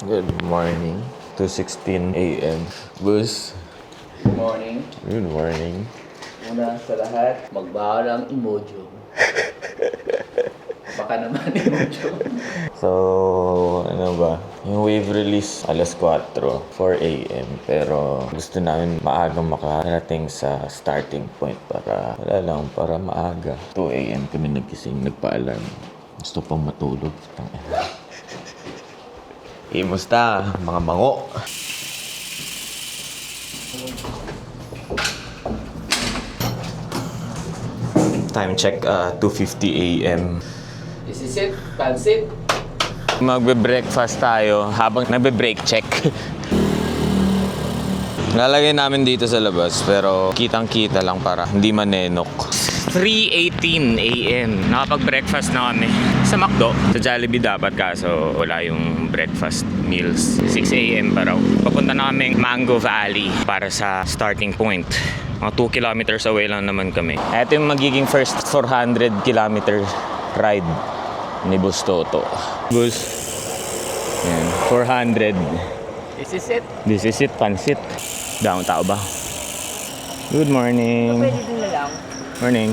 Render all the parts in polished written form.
Good morning. 2:16 a.m. Bus. Good morning. Good morning. Una sa lahat, magbawa ng emoji. Baka naman emoji. So, ano ba? Yung wave release alas 4 a.m. Pero gusto namin maagang makarating sa starting point para para maaga. 2 a.m. kami nagising, nagpa-alarm. Gusto pang matulog. Imusta, mga mango? Time check, 2:50 a.m. This is it. Pansit. Magbe-breakfast tayo habang nagbe-break check. Lalagay namin dito sa labas pero kitang-kita lang para hindi manenok. 3:18 a.m. Nakapag-breakfast na kami sa McDo. Sa Jollibee dapat kaso wala yung breakfast meals. 6 a.m. pa raw. Papunta na kami Mango Valley para sa starting point. Mga 2 kilometers away lang naman kami. Ito yung magiging first 400 kilometer ride ni Bus Toto. Bus. Yan, 400. This is it. This is it, pansit. Daong tao ba? Good morning. Pwede din na lang. Morning.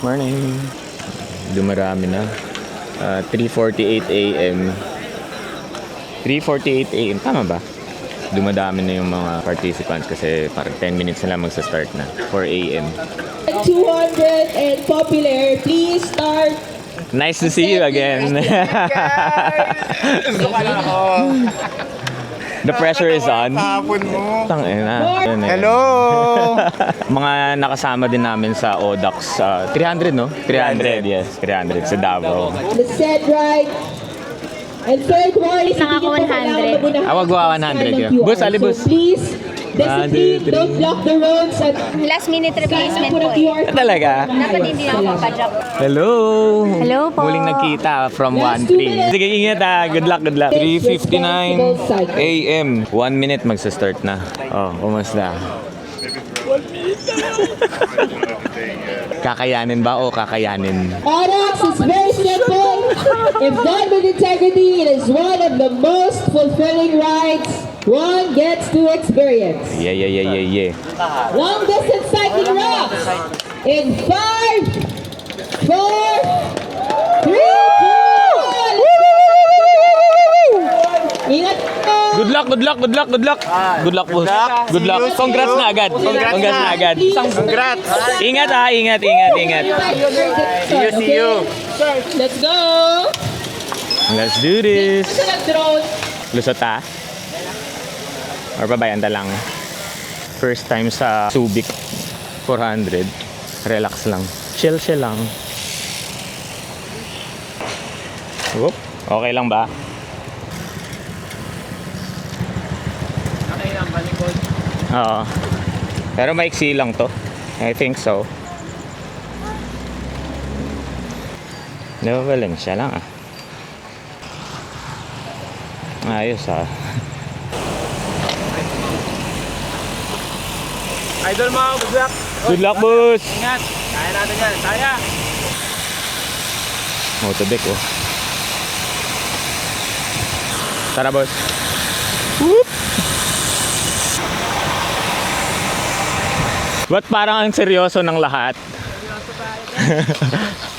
Morning. Dumarami na. 3:48 a.m. 3:48 a.m. Tama ba? Dumadami na yung mga participants kasi parang 10 minutes na lang magsa-start na. 4 a.m. 200 and popular, please start. Nice to see you again. Gusto ka lang ako. The pressure is on. Hapon mo. Tangina. Hello! Mga nakasama din namin sa ODAX. 300, no? 300, yes. 300 sa Davao. The set right. And third one is Isang ako 100. Wag 100 yun. Bus, ali bus. So please, discipline, don't block the roads at Last minute replacement po po eh. Talaga? Dapat hindi ako papadrop. Hello! Hello po. Muling nagkita from Last 1-3. Sige, ingat Good luck, good luck. 3:59 a.m. 1 minute magsa-start na. Oh, kumusta? Kakayanin ba o kakayanin? Audax is very simple. If done with integrity, it is one of the most fulfilling rides one gets to experience. Yeah. Long distance cycling rocks in 5, 4, 3, 2, 1. Ingat po! Good luck. Good luck, boss. Good luck. Congrats na agad. Congrats na agad. Congrats! Ingat. See you. Let's go! Let's do this. Sa nag-drone. Lusot Or babayanta lang. First time sa Subic 400. Relax lang. Chill lang. Whoop. Okay lang ba? Okay lang, balikod. Oo. Pero maiksi lang to. I think so. Valencia lang Ayos Idol mo, good luck. Good luck, boss! Ingat. Kaya natin yan. Kaya. Motodeck Tara, boss. Whoop! Ba't parang ang seryoso ng lahat?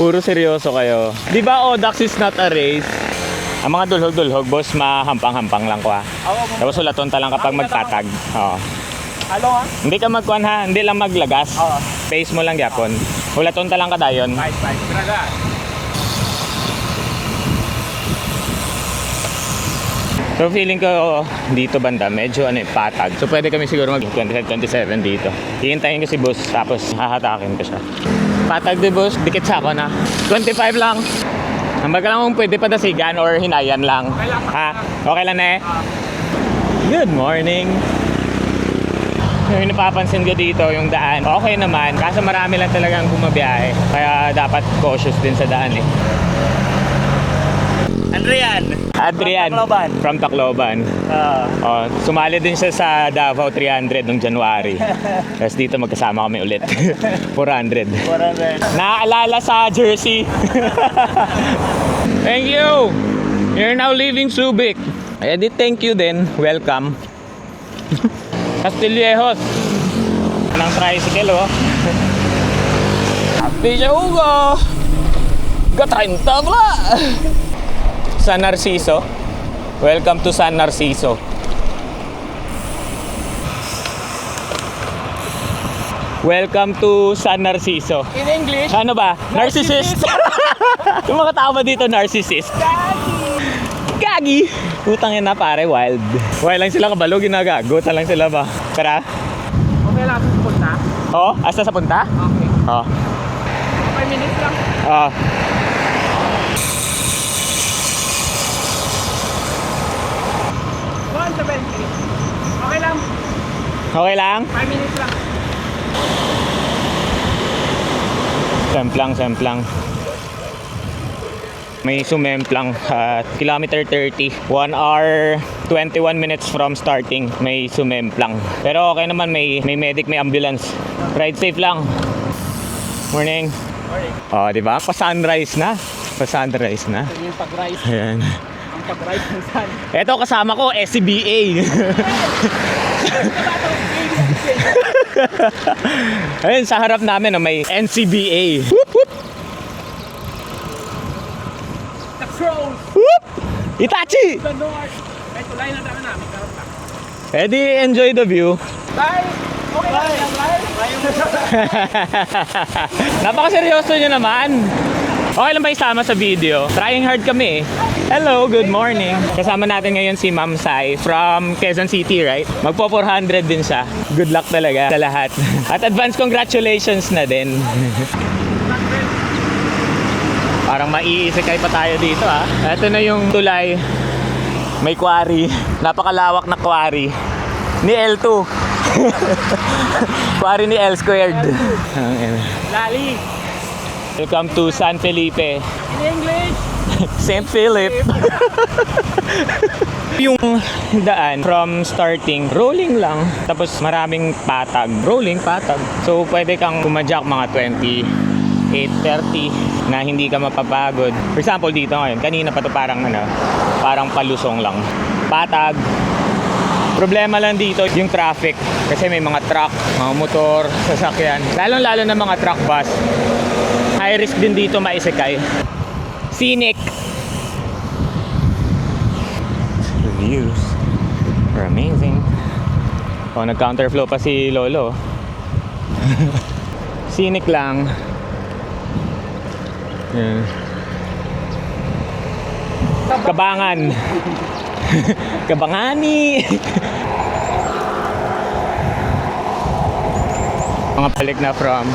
Puro seryoso kayo. Di ba Audax is not a race? Ang mga dulhog-dulhog, boss, mahampang-hampang lang ko Tapos ulaton ta lang kapag magtatag. Oo. Hello Hindi ka magkuhan hindi lang maglagas. Pace mo lang yapon. Ulaton ta lang kadayon. Bye. Graga. So feeling ko dito banda medyo patag. So pwede kami siguro mag 25-27 dito. Hihintayin ko si boss tapos hahatakin ko siya. Patag di boss, dikit sa ako na. 25 lang. Hambaga lang kung pwede padasigan or hinayan lang. Ha? Okay lang Good morning. Yung napapansin ko dito yung daan. Okay naman, kaso marami lang talagang bumabiyahe. Kaya dapat cautious din sa daan Adrian from Tacloban. Sumali din siya sa Davao 300 noong January. Tapos dito magkasama kami ulit. 400. Naaalala sa jersey. Thank you. You're now leaving Subic. Eh di thank you din. Welcome. Castillejos. Ng tricycle oh. Happy siya Hugo. Ga-30 pala. San Narciso. Welcome to San Narciso. Welcome to San Narciso. In English, Ano ba? Narcissist. Yung mga tao ba dito narcissist? Gagi! Putang ina pare, wild. Wild lang sila kabalo, ginagagutan lang sila ba? Tara. okay lang sa punta. Oh, asa sa punta? Okay. Oh. 5 minutes lang. Oh. Okay lang. Okay lang? 5 minutes lang. Semplang. May sumemplang at kilometer 30. 1 hour 21 minutes from starting. May sumemplang. Pero okay naman, may medic, may ambulance. Ride safe lang. Morning. Morning. Oh, di ba? Pa-sunrise na. Yung pag-rise. Ayan. Ang pag-rise ng sun. Eto kasama ko, SCBA. Ayun, sa harap namin may NCBA. Whoop, whoop. The Crows. Whoop! Itachi! The North. May tulay na dami namin. Karap lang. Eh di, enjoy the view. Bye! Okay lang yan, bye! Napakaseryoso nyo naman. Okay lang ba isama sa video? Trying hard kami eh. Hello, good morning. Kasama natin ngayon si Ma'am Sai from Quezon City, right? Magpo 400 din siya. Good luck talaga sa lahat. At advance congratulations na din. Parang maiisikay pa tayo dito ah. Ito na yung tulay. May quarry. Napakalawak na quarry. Ni L2. Quarry ni L squared. Lali! Welcome to San Felipe. In English! St. Philip. Yung daan from starting, rolling lang. Tapos maraming patag. Rolling, patag. So pwede kang pumadyak mga 28, 30 na hindi ka mapapagod. For example, dito ngayon, kanina pa to parang palusong lang. Patag. Problema lang dito yung traffic. Kasi may mga truck, mga motor, sasakyan. Lalong-lalo na mga truck bus. High risk din dito maisikay. Scenic. The views are amazing. Oh, nag-counterflow pa si Lolo. Scenic lang. Yan. Kabangan. Kabangani. Mga balik na from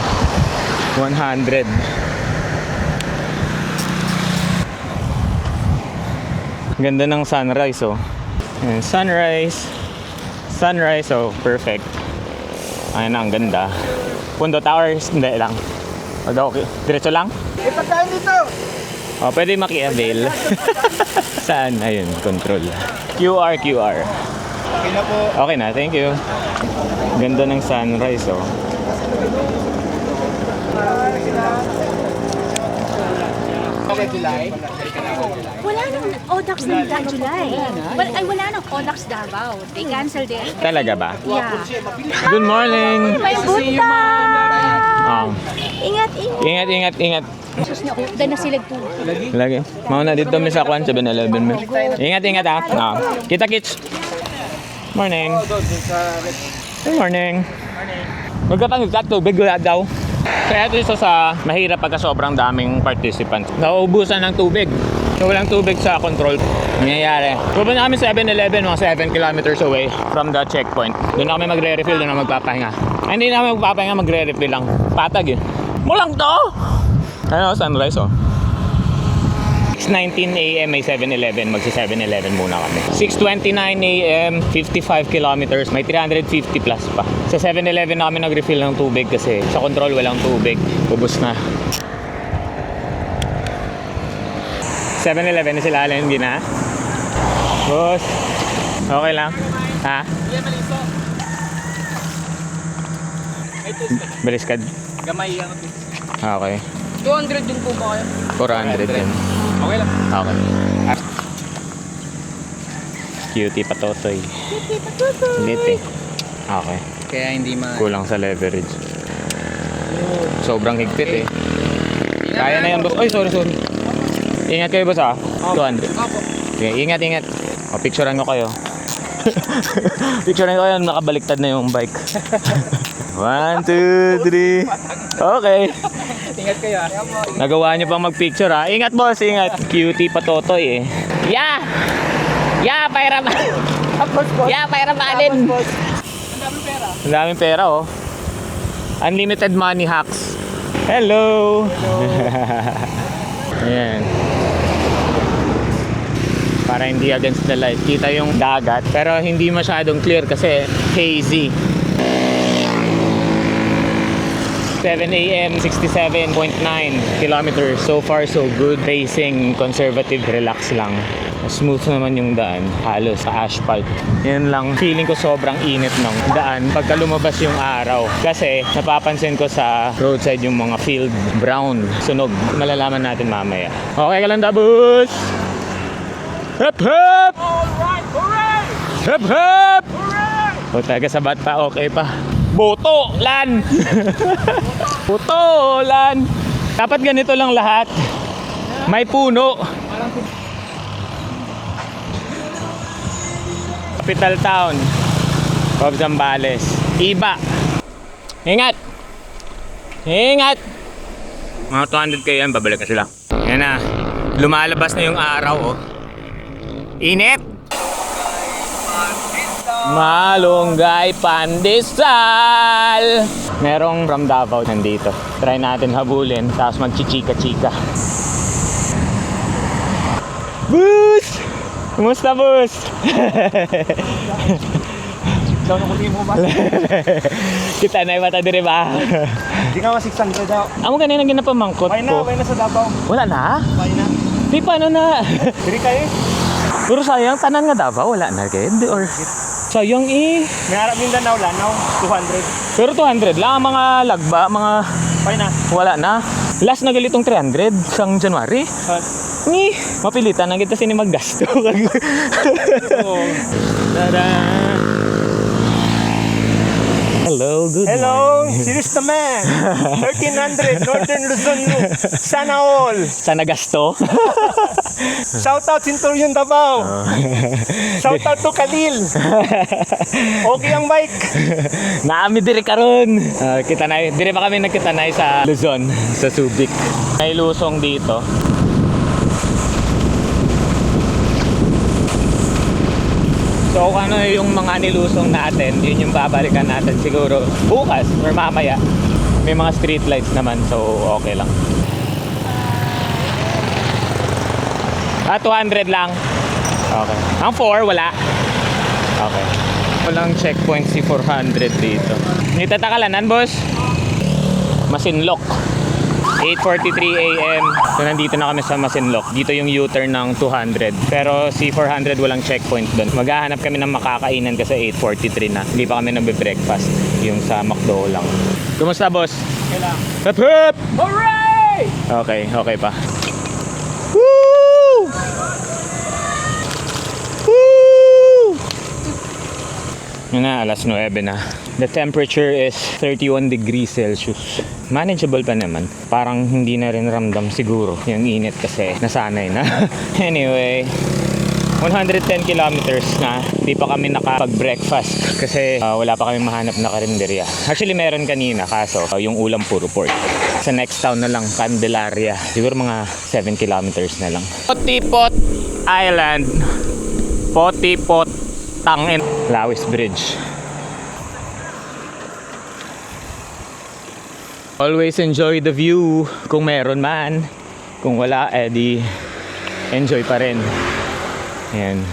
100. Ganda ng sunrise oh. Ayan, sunrise oh, perfect. Ayan na, ang ganda. Pundo Towers, hindi lang. Okay, diretso lang? Ipagkain dito! Oh, pwede maki-avail. Saan? Ayun, control. QR. Okay na po. Okay na, thank you. Ganda ng sunrise oh. Okay, July. Wala nang Odax ng July. Wala nang Odax Davao. They canceled it. Talaga ba? Yeah. Good morning. May buta! Oh. Ingat. Sus na, doon na sila to. Lagi. Mauna dito mi sa 7-Eleven mo. Ingat ah. Oh. Kita kits. Morning. Good morning. Magkatang tubig wala daw. Kaya ito isa sa mahirap pagka sobrang daming participants. Nauubusan ng tubig. So walang tubig sa control. Nangyayari. Pupunta kami sa 7-Eleven mga 7 kilometers away from the checkpoint. Doon na kami magre-refill, doon na magpapahinga. Ay, hindi na kami magpapahinga, magre-refill lang. Patag eh. Mulang to! Ano, sunrise oh. 6:19 a.m. may 7-Eleven. Magsi 7-Eleven muna kami. 6:29 a.m. 55 kilometers. May 350 plus pa. Sa 7-Eleven na kami nag-refill ng tubig kasi sa control walang tubig. Ubus na. 7-Eleven na sila alin gina. Boss. Okay lang. Ha? Baliskad. Gamay yan. Okay. 200 din po ba kayo? 400 din. Okay lang. Okay. Cutie patotoy. Lit eh. Okay. Kaya hindi Kulang sa leverage. Sobrang higpit eh. Kaya na yan boss. Ay, sorry. Ingat kayo boss ah. 200. Sige, ingat. O, picturean ko kayo. Picturean ko kayo, nakabaliktad na yung bike. 1, 2, 3. Okay. Ingat kayo ah. Nagawa niyo pang magpicture ha. Ingat boss, ingat. Cutie patotoy eh. Yeah! Yeah, pairam. Yeah, pairamalin. Ang daming pera oh. Unlimited money hacks. Hello. Ayan. Para hindi against the light. Kita yung dagat. Pero hindi masyadong clear kasi hazy. 7 a.m. 67.9 kilometers. So far so good. Racing, conservative, relax lang. Smooth naman yung daan. Halos sa asphalt. Yan lang. Feeling ko sobrang init ng daan pagka lumabas yung araw. Kasi napapansin ko sa roadside yung mga field brown. Sunog. Malalaman natin mamaya. Okay ka lang, Dabus! Hup hup! Alright, hooray! Hup hup! Hooray! O taga sabat pa, okay pa. Boto! Lan! Boto! Lan! Dapat ganito lang lahat. May puno. Capital town of Zambales. Iba. Ingat! Ingat! Mga 200 kayo yan, babalik na sila. Yan na. Lumalabas na yung araw oh. Init! Malunggay pandesal. Merong from Davao nandito. Try natin habulin tapos magchichika-chika. Bus! Kumusta bus? Daw na kunin mo ba? Kita na yung mata dire ba? Hindi nga 600 daw. Amo ganun ang ginapamangkot Bay ko. na sa Davao. Wala na? Bay na. Di paano na? Diri kayo. Puro sayang tanan nga Davao wala na kay or sayang eh. May harap Mindanao, Lanao, 200. Pero 200 lang ang mga lagba, mga Bay na. wala na. Last na galitong 300 sang January. Ni, mapilitan na kita sini maggasto. Tada! Hello, good Hello, morning. serious naman. 1300 Northern Luzon. Sana all. Sana gasto? Shout out Centurion Davao. Shout out to Khalil. Okay ang bike. Naami dire karon. Kita na, dire pa kami nagkita na sa Luzon, sa Subic. May lusong dito. So kung ano yung mga nilusong natin, yun yung babalikan natin siguro bukas or mamaya. May mga street lights naman, so okay lang. 200 lang. Okay. Ang 4, wala. Okay. Walang checkpoint si 400 dito. Nitatakalan, boss? Masinloc. 8:43 AM. So nandito na kami sa Masinloc. Dito yung U-turn ng 200. Pero si 400 walang checkpoint doon. Maghahanap kami ng makakainan kasi 8:43 na. Hindi pa kami nagbe-breakfast. Yung sa McDo lang. Kumusta, boss? Okay lang. Hup hup! Hooray! Okay pa. Woo! Woo! Yun na, alas 9 na. The temperature is 31 degrees Celsius. Manageable pa naman. Parang hindi na rin ramdam siguro yung init kasi nasanay na. Anyway, 110 kilometers na. Di pa kami nakapag-breakfast kasi wala pa kami mahanap na karinderya. Actually, meron kanina kaso yung ulam puro pork. Sa next town na lang, Candelaria. Siguro mga 7 kilometers na lang. Potipot Island. Potipot Tangin. Lawis Bridge. Always enjoy the view kung meron man. Kung wala, di enjoy pa rin. Yan.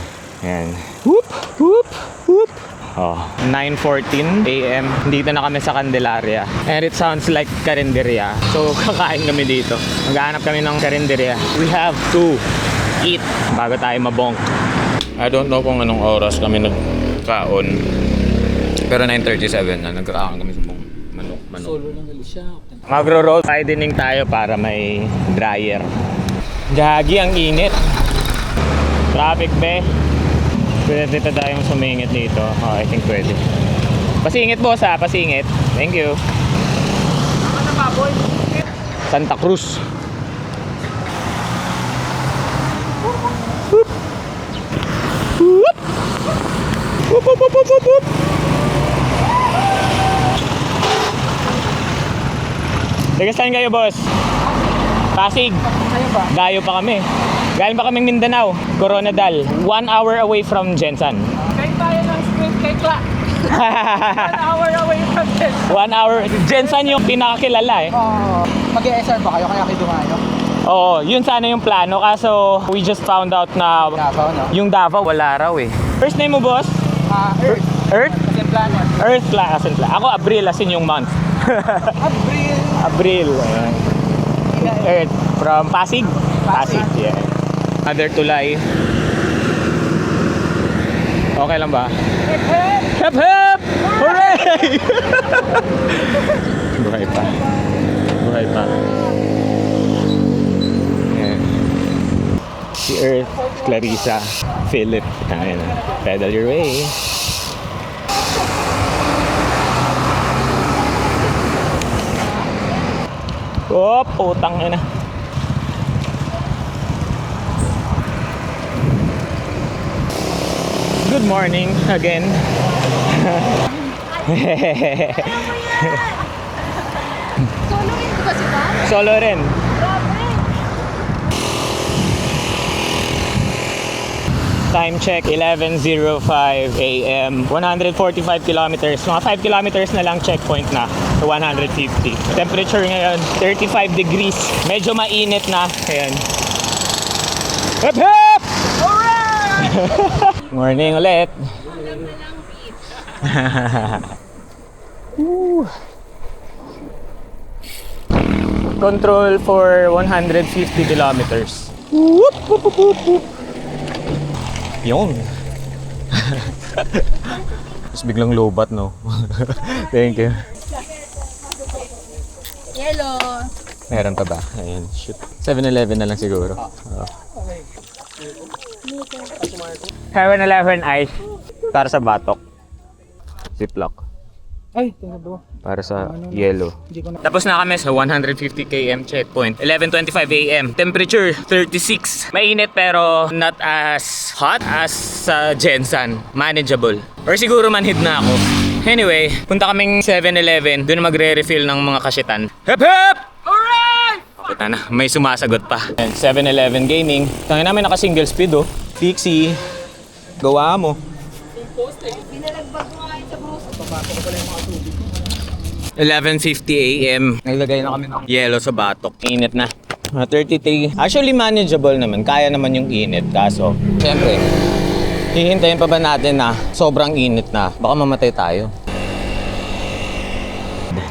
Whoop, whoop, whoop. 9:14 AM. Dito na kami sa Candelaria. And it sounds like karinderya. So, kakain kami dito. Maghahanap kami ng karinderya. We have to eat bago tayo mabonk. I don't know kung anong oras kami nagkaon. Pero 9:37 na. Nagkakaon kami sa manok. Solo lang siya. Magro-road widening tayo para may dryer. Gagi ang init. Traffic be. Pwede tayong sumingit dito. Oh, I think pwede. Pasingit boss ha, pasingit. Thank you. Santa Cruz. Whoop. Whoop. Whoop, whoop, whoop, whoop, whoop. Taga saan kayo boss? Pasig. Dayo pa kami. Galing pa kaming Mindanao, Coronadal. 1 hour away from Jensan. Kahit tayo ng script kay Kla. 1 hour away from this. 1 hour. Jensan yung pinakakilala eh. Mag-ESR ba kayo kaya kayo dumayo? Oo, yun sana yung plano. Kaso we just found out na Davao, no? yung Davao wala raw eh. First name mo boss? Earth. Earth? Kasi plano. Earth as in Ako Abril as in yung month. April. Abril. Ayan. Earth. From Pasig? Pasig, yeah. Other tulay. Okay lang ba? Hip hip! Hip hip! Hooray! Buhay pa. Buhay pa. Ayan. Si Earth, Clarissa, Philip. Ayan. Pedal your way. Oh, putang ina. Good morning again. Soloin ko ba si Bob? Solo rin. Time check, 11:05 a.m. 145 kilometers. Mga 5 kilometers na lang checkpoint na. So 150. Temperature ngayon, 35 degrees. Medyo mainit na. Ayan. Hip hip! Morning ulit. Woo. Control for 150 kilometers. Whoop, whoop, whoop, whoop, whoop. Yun. Tapos biglang lobat, no? Thank you. Yellow. Meron pa ba? Ayun, shoot. 7-Eleven na lang siguro. 7-Eleven ice. Para sa batok. Ziplock. Ay, tingnan mo. Para sa yellow. Tapos na kami sa 150 km checkpoint. 11:25 a.m. Temperature 36. Mainit pero not as hot as sa Jensan. Manageable. Or siguro manhid na ako. Anyway, punta kaming 7-Eleven. Doon magre-refill ng mga kashitan. Hep hep! Alright! Kita na, may sumasagot pa. 7-Eleven Gaming. Tangin namin naka single speed oh. Pixie. Gawa mo. 11:50 a.m. Naglagay na kami ng yellow sa batok. Init na. 33. Actually manageable naman. Kaya naman yung init. Kaso, siyempre, hihintayin pa ba natin na sobrang init na? Baka mamatay tayo.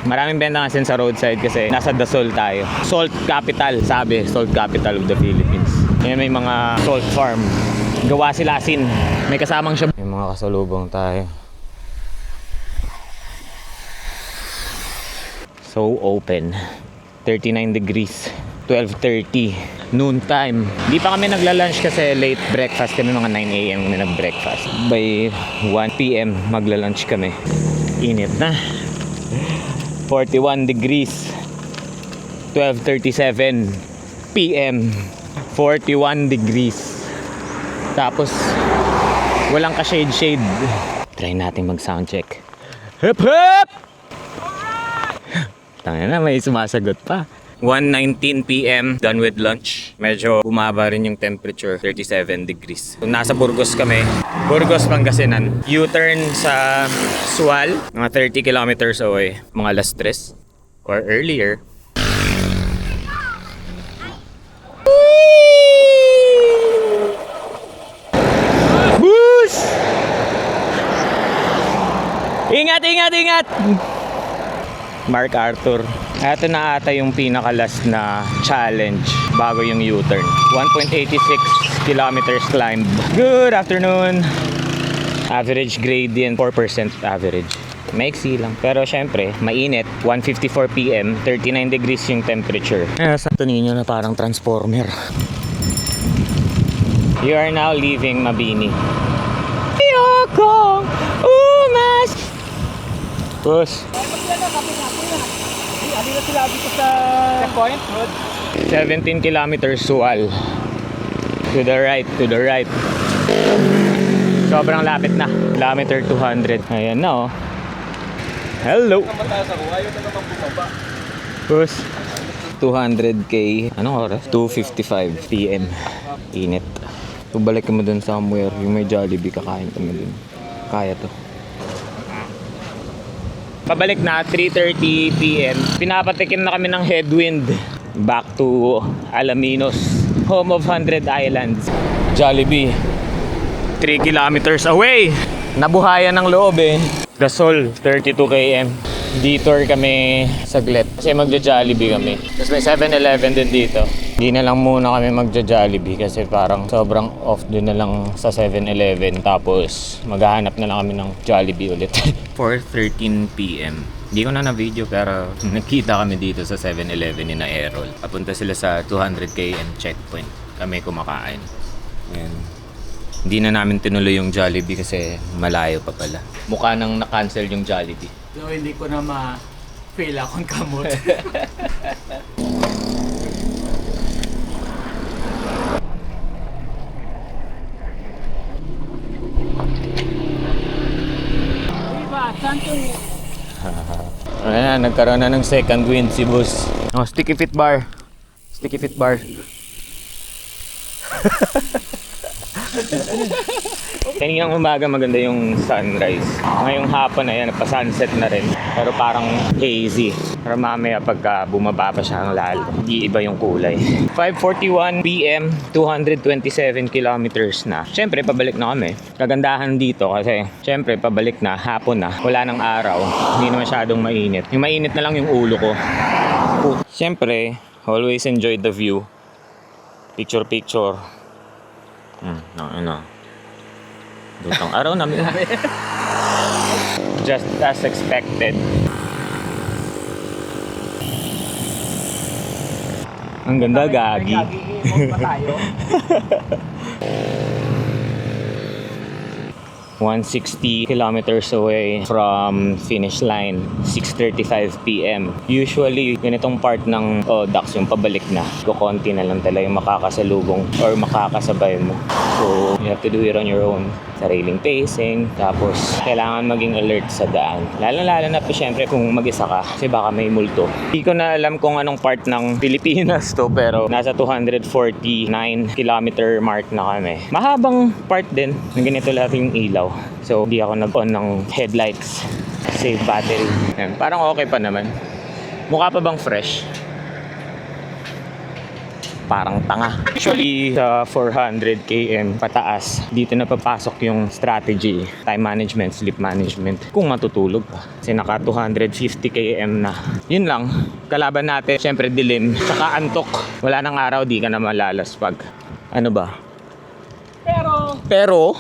Maraming benta kasi sa roadside kasi nasa Dasol tayo. Salt capital, sabi. Salt capital of the Philippines. Yan may mga salt farm. Gawa sila asin. May kasamang siya. May mga kasalubong tayo. So open. 39 degrees. 12:30. Noon time. Di pa kami nagla-lunch kasi late breakfast kami. Mga 9 a.m. kami nag-breakfast. By 1 p.m. magla-lunch kami. Init na. 41 degrees. 12:37 p.m. 41 degrees. Tapos walang ka-shade-shade. Try natin mag-sound check. Hip hip! Tangina na, may sumasagot pa. 1:19 p.m. Done with lunch. Medyo bumaba rin yung temperature. 37 degrees. So, nasa Burgos kami. Burgos, Pangasinan. U-turn sa Sual. Mga 30 kilometers away. Mga alas 3 or earlier. Boost! Ingat, ingat, ingat! Mark Arthur. Ito na ata yung pinaka-last na challenge bago yung U-turn. 1.86 kilometers climbed. Good afternoon! Average gradient, 4% average. Maiksi lang. Pero syempre, mainit. 1:54 p.m. 39 degrees yung temperature. Santo Niño na parang transformer. You are now leaving Mabini. kong umas. Boss. Abi na sila dito sa checkpoint road. 17 kilometers sual. To the right, to the right. Sobrang lapit na. Kilometer 200. Ayan na oh. Hello. Ayaw na naman bumaba. Boss. 200k. Anong oras? 2:55 PM. Init. Pabalik mo dun somewhere. Yung may Jollibee, kakain kami dun. Kaya to. Pabalik na, 3:30 PM. Pinapatikim na kami ng headwind. Back to Alaminos, home of 100 Islands. Jollibee, 3 kilometers away. Nabuhayan ng loob eh. Gasol, 32 km. Detour kami saglit kasi magja-Jollibee kami. Tapos may 7-Eleven din dito. Hindi na lang muna kami magja-Jollibee kasi parang sobrang off din na lang sa 7-Eleven. Tapos maghahanap na lang kami ng Jollibee ulit. 4:13 PM. Hindi ko na video pero nakita kami dito sa 7-Eleven ni na Errol. Papunta sila sa 200 km checkpoint. Kami kumakain. Ayan. Hindi na namin tinuloy yung Jollibee kasi malayo pa pala. Mukha nang na-cancel yung Jollibee. So, hindi ko na ma-fail akong kamot. Ayan na, nagkaroon na ng second wind si boss. Oh, sticky fit bar. Sticky fit bar. Kaninang umaga maganda yung sunrise. Ngayong hapon na yan, pa-sunset na rin. Pero parang hazy. Pero mamaya pagka bumaba pa siya ng lalo, iiba yung kulay. 5:41 PM, 227 kilometers na. Siyempre, pabalik na kami. Kagandahan dito kasi, siyempre, pabalik na, hapon na. Wala ng araw. Hindi na masyadong mainit. Yung mainit na lang yung ulo ko. Siyempre, always enjoy the view. Picture. Dutong araw namin. Just as expected. Ang ganda, gagi. Gagi pa tayo. 160 kilometers away from finish line, 6:35 PM. Usually, ganitong part ng ODAX, yung pabalik na, kukonti na lang talaga yung makakasalubong or makakasabay mo. So, you have to do it on your own. Sariling pacing, tapos kailangan maging alert sa daan. Lalo na pa syempre kung mag-isa ka, kasi baka may multo. Hindi ko na alam kung anong part ng Pilipinas to, pero nasa 249 kilometer mark na kami. Mahabang part din, na ganito lahat yung ilaw. So, hindi ako nag-on ng headlights. Save battery. Yan. Parang okay pa naman. Mukha pa bang fresh? Parang tanga. Actually, sa 400 km pataas, dito na papasok yung strategy, time management, sleep management. Kung matutulog ka. Kasi naka 250 km na. Yun lang. Kalaban natin, syempre dilim. Saka antok. Wala nang araw, di ka na malalaspag. Ano ba? Pero,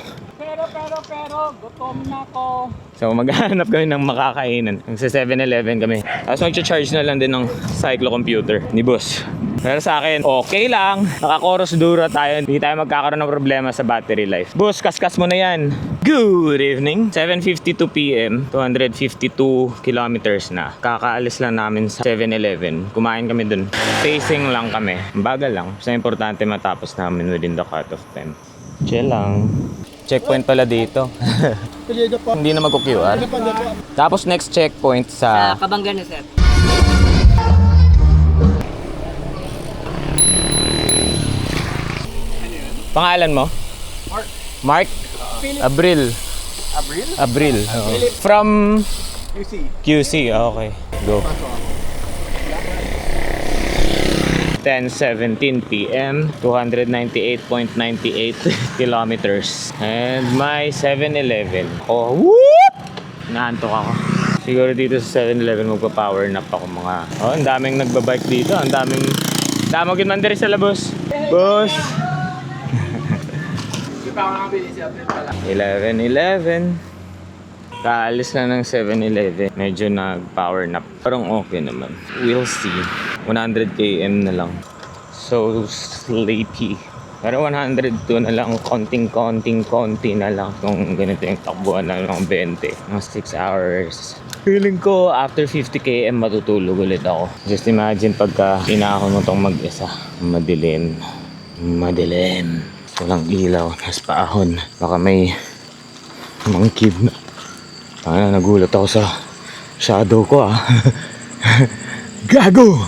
gutom na ko. So, maghahanap kami ng makakainan. Sa 7-Eleven kami. Tapos mag-charge na lang din ng cyclocomputer ni boss. Pero sa akin, okay lang. Naka-chorus dura tayo. Hindi tayo magkakaroon ng problema sa battery life. Boss, kaskas mo na yan. Good evening. 7:52 PM, 252 kilometers na. Kakaalis lang namin sa 7-Eleven. Kumain kami dun. Pacing lang kami. Bagal lang. Basta importante matapos namin within the cut-off time. Chill lang. Checkpoint pala dito. Hindi na magko-QR. Tapos next checkpoint sa Kabanggan na, sir. Pangalan mo? Mark? Abril. Abril. Oo. From QC. Okay. Go. 10:17 PM, 298.98 kilometers. And my 7-Eleven. Oh, whoop! Naantok ako. Siguro dito sa 7-Eleven magpa-power nap ako mga. Oh, ang daming nagbabike dito. Ang daming damagin man diri sa labos. Boss. 11:11. Kaalis na ng 7-Eleven. Medyo nag-power nap. Parang okay naman. We'll see. 100 km na lang. So sleepy. Pero 102 na lang, konti na lang kung ganito yung takbuhan na ng 20. Mga 6 hours. Feeling ko after 50 km matutulog ulit ako. Just imagine pagka pinahon mo tong mag-isa. Madilim. Walang ilaw, nas paahon. Baka may mangkib na. Nagulat ako sa shadow ko Gago!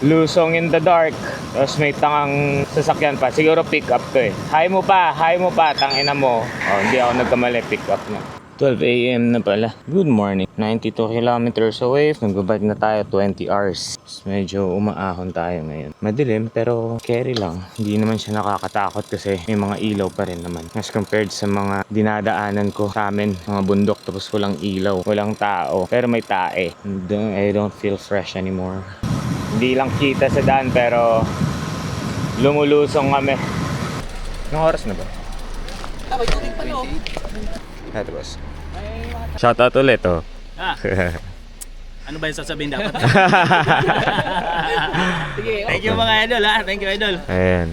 Lusong in the dark. Tapos may tangang sasakyan pa. Siguro pick up to eh. Hi mo pa, tangina mo. Oh, hindi ako nagkamali, pick up na. 12 a.m. na pala. Good morning. 92 kilometers away. Nagbabike na tayo 20 hours. Medyo umaahon tayo ngayon. Madilim pero carry lang. Hindi naman siya nakakatakot kasi may mga ilaw pa rin naman. As compared sa mga dinadaanan ko sa amin. Mga bundok tapos walang ilaw. Walang tao. Pero may tae. I don't feel fresh anymore. Hindi lang kita sa daan pero lumulusong kami. Anong oras na ba? May tubig pa no? Ito boss. Shoutout ulit Ano ba yung sasabihin dapat? Sige, Thank you mga idol ha. Thank you idol. Ayan.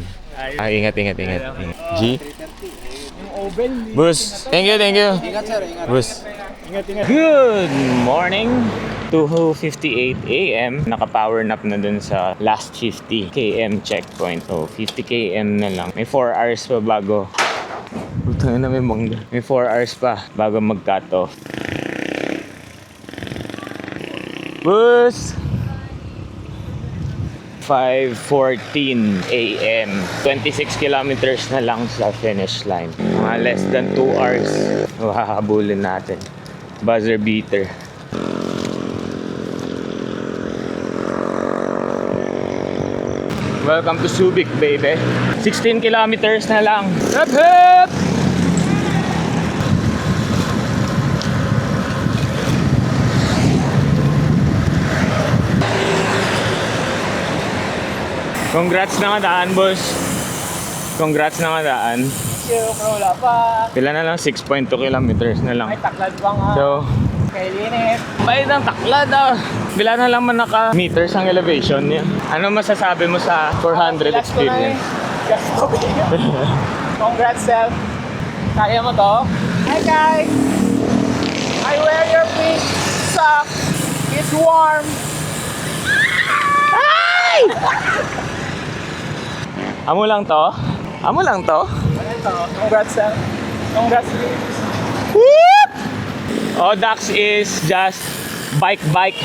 Ingat. G? Bus. Thank you. ingat sir, ingat. Bus. Good morning. 2:58 a.m. Naka-power nap na dun sa last 50 km checkpoint. So 50 km na lang. May 4 hours pa bago. Putang na may mangga. May 4 hours pa bago mag-cut off. Bus! 5:14 a.m. 26 kilometers na lang sa finish line. Mga less than 2 hours. Hahabulin natin. Buzzer beater. Welcome to Subic, baby. 16 kilometers na lang. Hip! Congrats na daan, boss. Congrats na daan. Pero wala pa. Pila na lang? 6.2 kilometers na lang. May taklad pa nga. So, Kay Linit. bayad ang taklad Bila na lang man naka-meters ang elevation niya. Ano masasabi mo sa 400 experience? Just to be. Congrats, Sel. Kaya mo to? Hi, guys. I wear your pink sock. It's warm. Amo lang to? Congrats, Sel. Congrats, Audax is just bike,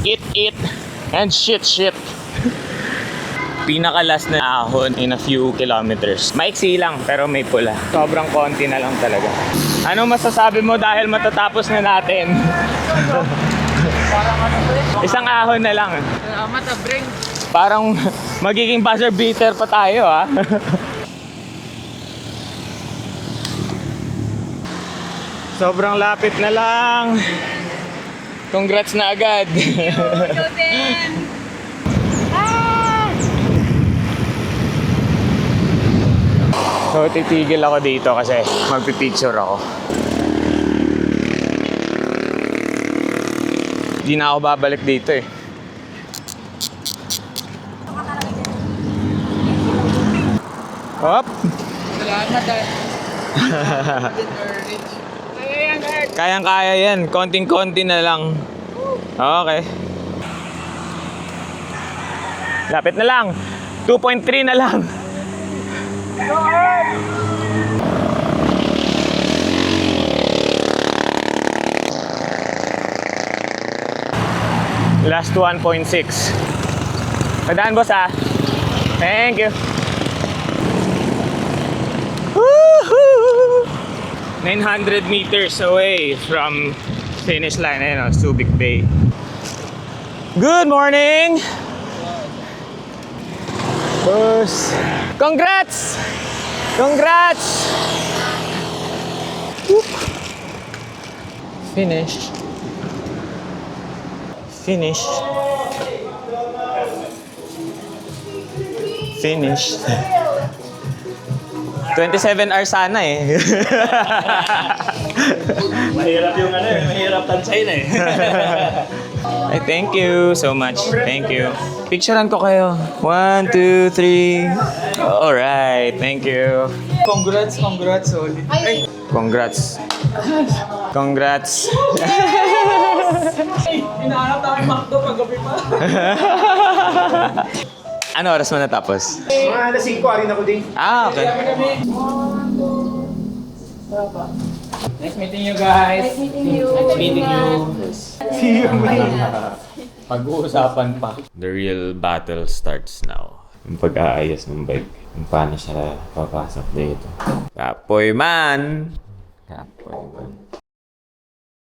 eat, and shit. Pinaka-last na ahon in a few kilometers. Maiksi lang, pero may pula. Sobrang konti na lang talaga. Ano masasabi mo dahil matatapos na natin? Isang ahon na lang. Salamat, Abring. Parang magiging buzzer beater pa tayo, Sobrang lapit na lang. Congrats na agad. So titigil ako dito kasi magpipicture ako. Di na ako babalik dito eh. Hop! Salamat, Kayang-kaya yan. Konting-konti na lang. Okay. Lapit na lang. 2.3 na lang. Last 1.6. Padaan, boss, Thank you. Woohoo! 900 meters away from finish line. Ayun, Subic Bay. Good morning! Boss! Congrats! Whoop. Finish. 27 hours sana eh. Mahirap yung mahirap tansay na Ay, thank you so much. Thank you. Picturean ko kayo. 1, 2, 3. Alright, thank you. Congrats, solid. Congrats. Congrats. Hinahanap tayo McDo kagabi pa. Ano oras mo natapos? Mga alas 5, arin ako din. Ah, okay. Nice meeting you guys. Meeting you. See you, man. Pag-uusapan pa. The real battle starts now. Yung pag-aayos ng bike. Kung paano siya papasok dito. Kapoy man! Kapoy man.